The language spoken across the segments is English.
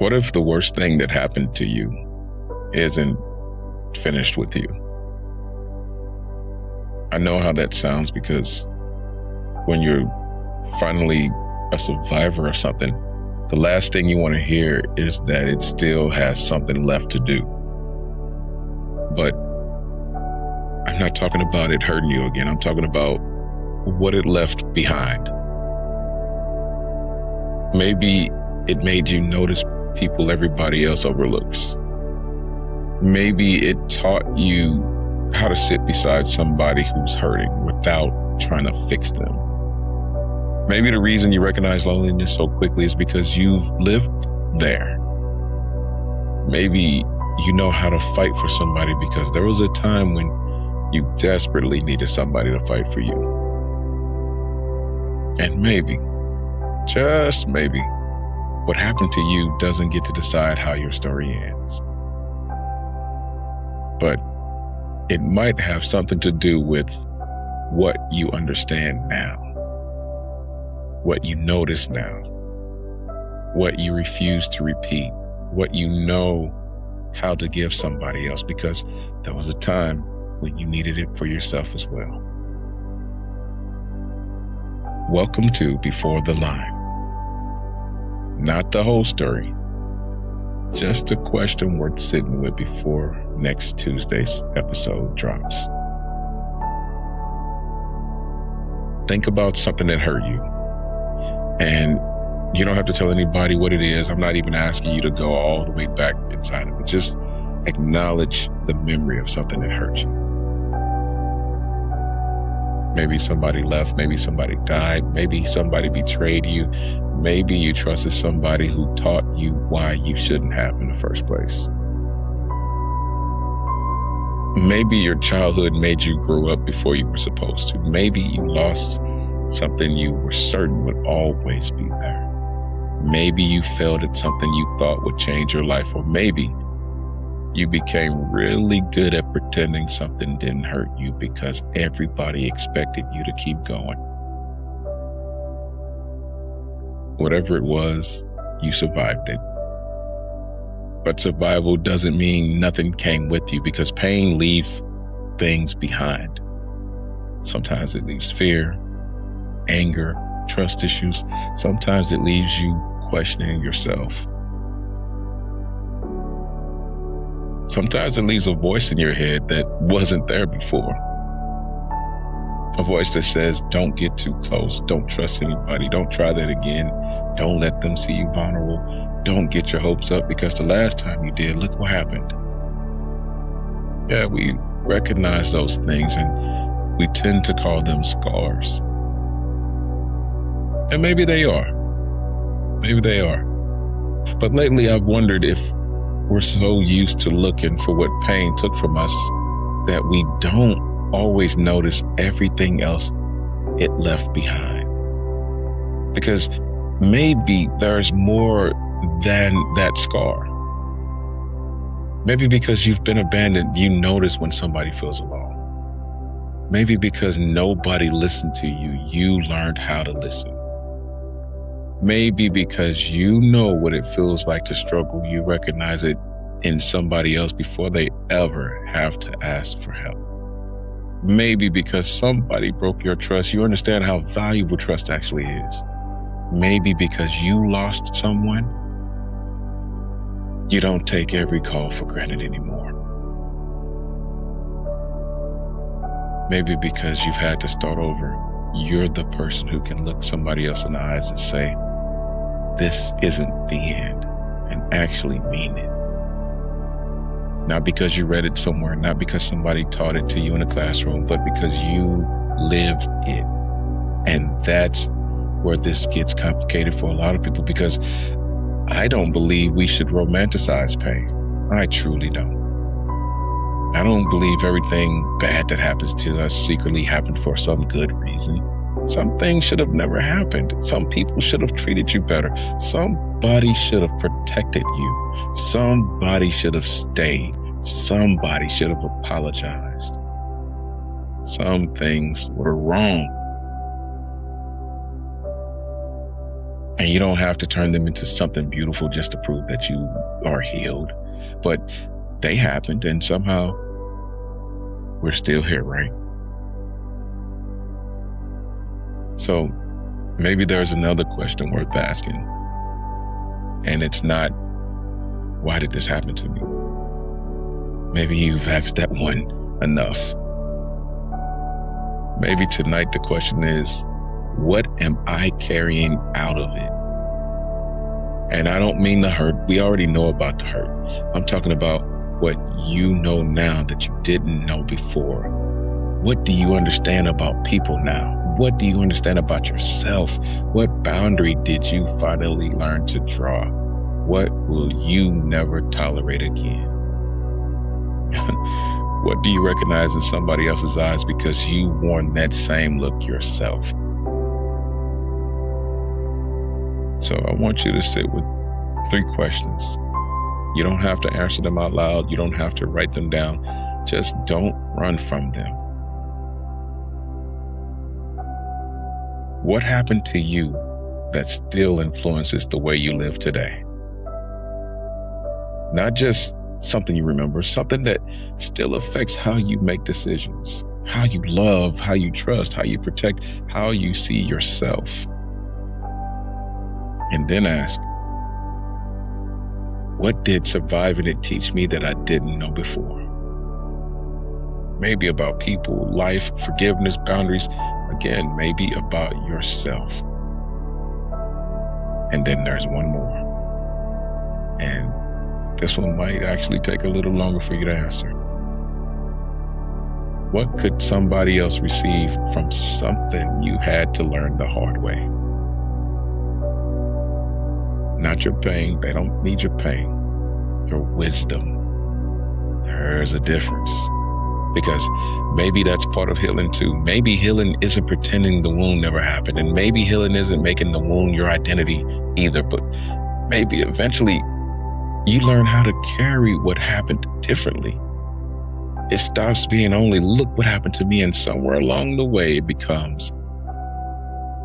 What if the worst thing that happened to you isn't finished with you? I know how that sounds, because when you're finally a survivor of something, the last thing you want to hear is that it still has something left to do. But I'm not talking about it hurting you again. I'm talking about what it left behind. Maybe it made you notice people everybody else overlooks. Maybe it taught you how to sit beside somebody who's hurting without trying to fix them. Maybe the reason you recognize loneliness so quickly is because you've lived there. Maybe you know how to fight for somebody because there was a time when you desperately needed somebody to fight for you. And maybe, just maybe, what happened to you doesn't get to decide how your story ends. But it might have something to do with what you understand now, what you notice now, what you refuse to repeat, what you know how to give somebody else, because there was a time when you needed it for yourself as well. Welcome to Before the Line. Not the whole story, just a question worth sitting with before next Tuesday's episode drops. Think about something that hurt you. And you don't have to tell anybody what it is. I'm not even asking you to go all the way back inside of it. Just acknowledge the memory of something that hurt you. Maybe somebody left, maybe somebody died, maybe somebody betrayed you, maybe you trusted somebody who taught you why you shouldn't have in the first place. Maybe your childhood made you grow up before you were supposed to. Maybe you lost something you were certain would always be there. Maybe you failed at something you thought would change your life, or maybe you became really good at pretending something didn't hurt you because everybody expected you to keep going. Whatever it was, you survived it. But survival doesn't mean nothing came with you, because pain leaves things behind. Sometimes it leaves fear, anger, trust issues. Sometimes it leaves you questioning yourself. Sometimes it leaves a voice in your head that wasn't there before. A voice that says, don't get too close. Don't trust anybody. Don't try that again. Don't let them see you vulnerable. Don't get your hopes up, because the last time you did, look what happened. Yeah, we recognize those things and we tend to call them scars. And maybe they are. Maybe they are. But lately I've wondered if we're so used to looking for what pain took from us that we don't always notice everything else it left behind. Because maybe there's more than that scar. Maybe because you've been abandoned, you notice when somebody feels alone. Maybe because nobody listened to you, you learned how to listen. Maybe because you know what it feels like to struggle, you recognize it in somebody else before they ever have to ask for help. Maybe because somebody broke your trust, you understand how valuable trust actually is. Maybe because you lost someone, you don't take every call for granted anymore. Maybe because you've had to start over, you're the person who can look somebody else in the eyes and say, this isn't the end, and actually mean it. Not because you read it somewhere, not because somebody taught it to you in a classroom, but because you lived it. And that's where this gets complicated for a lot of people, because I don't believe we should romanticize pain. I truly don't. I don't believe everything bad that happens to us secretly happened for some good reason. Some things should have never happened. Some people should have treated you better. Somebody should have protected you. Somebody should have stayed. Somebody should have apologized. Some things were wrong. And you don't have to turn them into something beautiful just to prove that you are healed. But they happened, and somehow we're still here, right? So maybe there's another question worth asking. And it's not, why did this happen to me? Maybe you've asked that one enough. Maybe tonight the question is, what am I carrying out of it? And I don't mean the hurt. We already know about the hurt. I'm talking about what you know now that you didn't know before. What do you understand about people now? What do you understand about yourself? What boundary did you finally learn to draw? What will you never tolerate again? What do you recognize in somebody else's eyes because you worn that same look yourself? So I want you to sit with 3 questions. You don't have to answer them out loud. You don't have to write them down. Just don't run from them. What happened to you that still influences the way you live today? Not just something you remember, something that still affects how you make decisions, how you love, how you trust, how you protect, how you see yourself. And then ask, what did surviving it teach me that I didn't know before? Maybe about people, life, forgiveness, boundaries. Again, maybe about yourself. And then there's one more. And this one might actually take a little longer for you to answer. What could somebody else receive from something you had to learn the hard way? Not your pain. They don't need your pain. Your wisdom. There's a difference. Because maybe that's part of healing too. Maybe healing isn't pretending the wound never happened. And maybe healing isn't making the wound your identity either. But maybe eventually you learn how to carry what happened differently. It stops being only, look what happened to me, and somewhere along the way it becomes,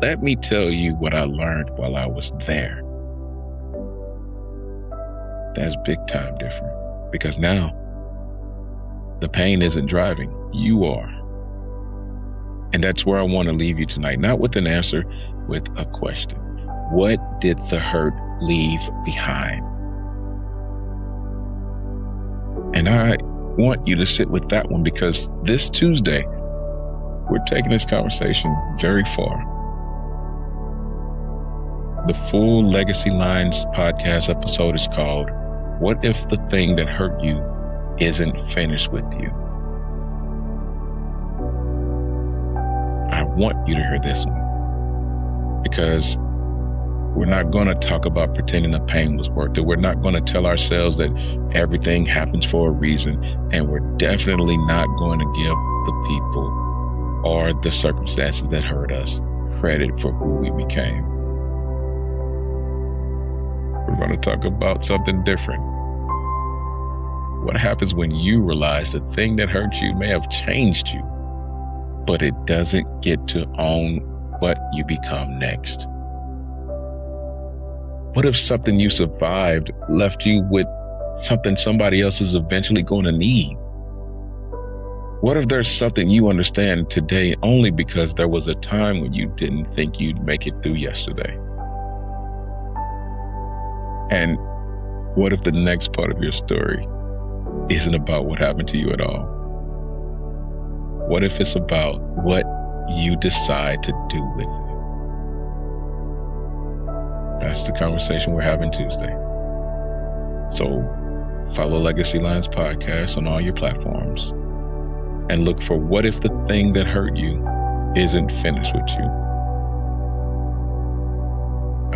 let me tell you what I learned while I was there. That's big time different, because now the pain isn't driving, you are. And that's where I want to leave you tonight, not with an answer, with a question. What did the hurt leave behind? And I want you to sit with that one, because this Tuesday, we're taking this conversation very far. The full Legacy Lines podcast episode is called, What If the Thing That Hurt You Isn't Finished With You? I want you to hear this one, because we're not going to talk about pretending the pain was worth it. We're not going to tell ourselves that everything happens for a reason. And we're definitely not going to give the people or the circumstances that hurt us credit for who we became. We're going to talk about something different. What happens when you realize the thing that hurt you may have changed you, but it doesn't get to own what you become next? What if something you survived left you with something somebody else is eventually going to need? What if there's something you understand today only because there was a time when you didn't think you'd make it through yesterday? And what if the next part of your story isn't about what happened to you at all? What if it's about what you decide to do with it? That's the conversation we're having Tuesday. So follow Legacy Lines Podcast on all your platforms and look for What If the Thing That Hurt You Isn't Finished With You.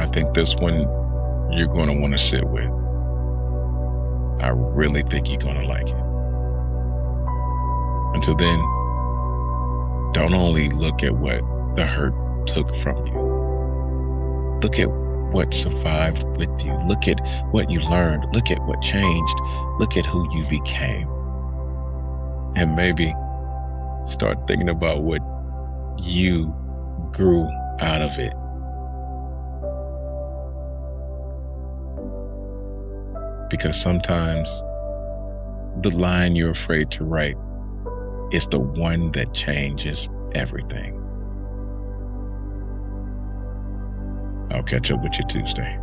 I think this one you're going to want to sit with. I really think you're going to like it. Until then, don't only look at what the hurt took from you. Look at what survived with you. Look at what you learned. Look at what changed. Look at who you became. And maybe start thinking about what you grew out of it. because sometimes the line you're afraid to write is the one that changes everything. I'll catch up with you Tuesday.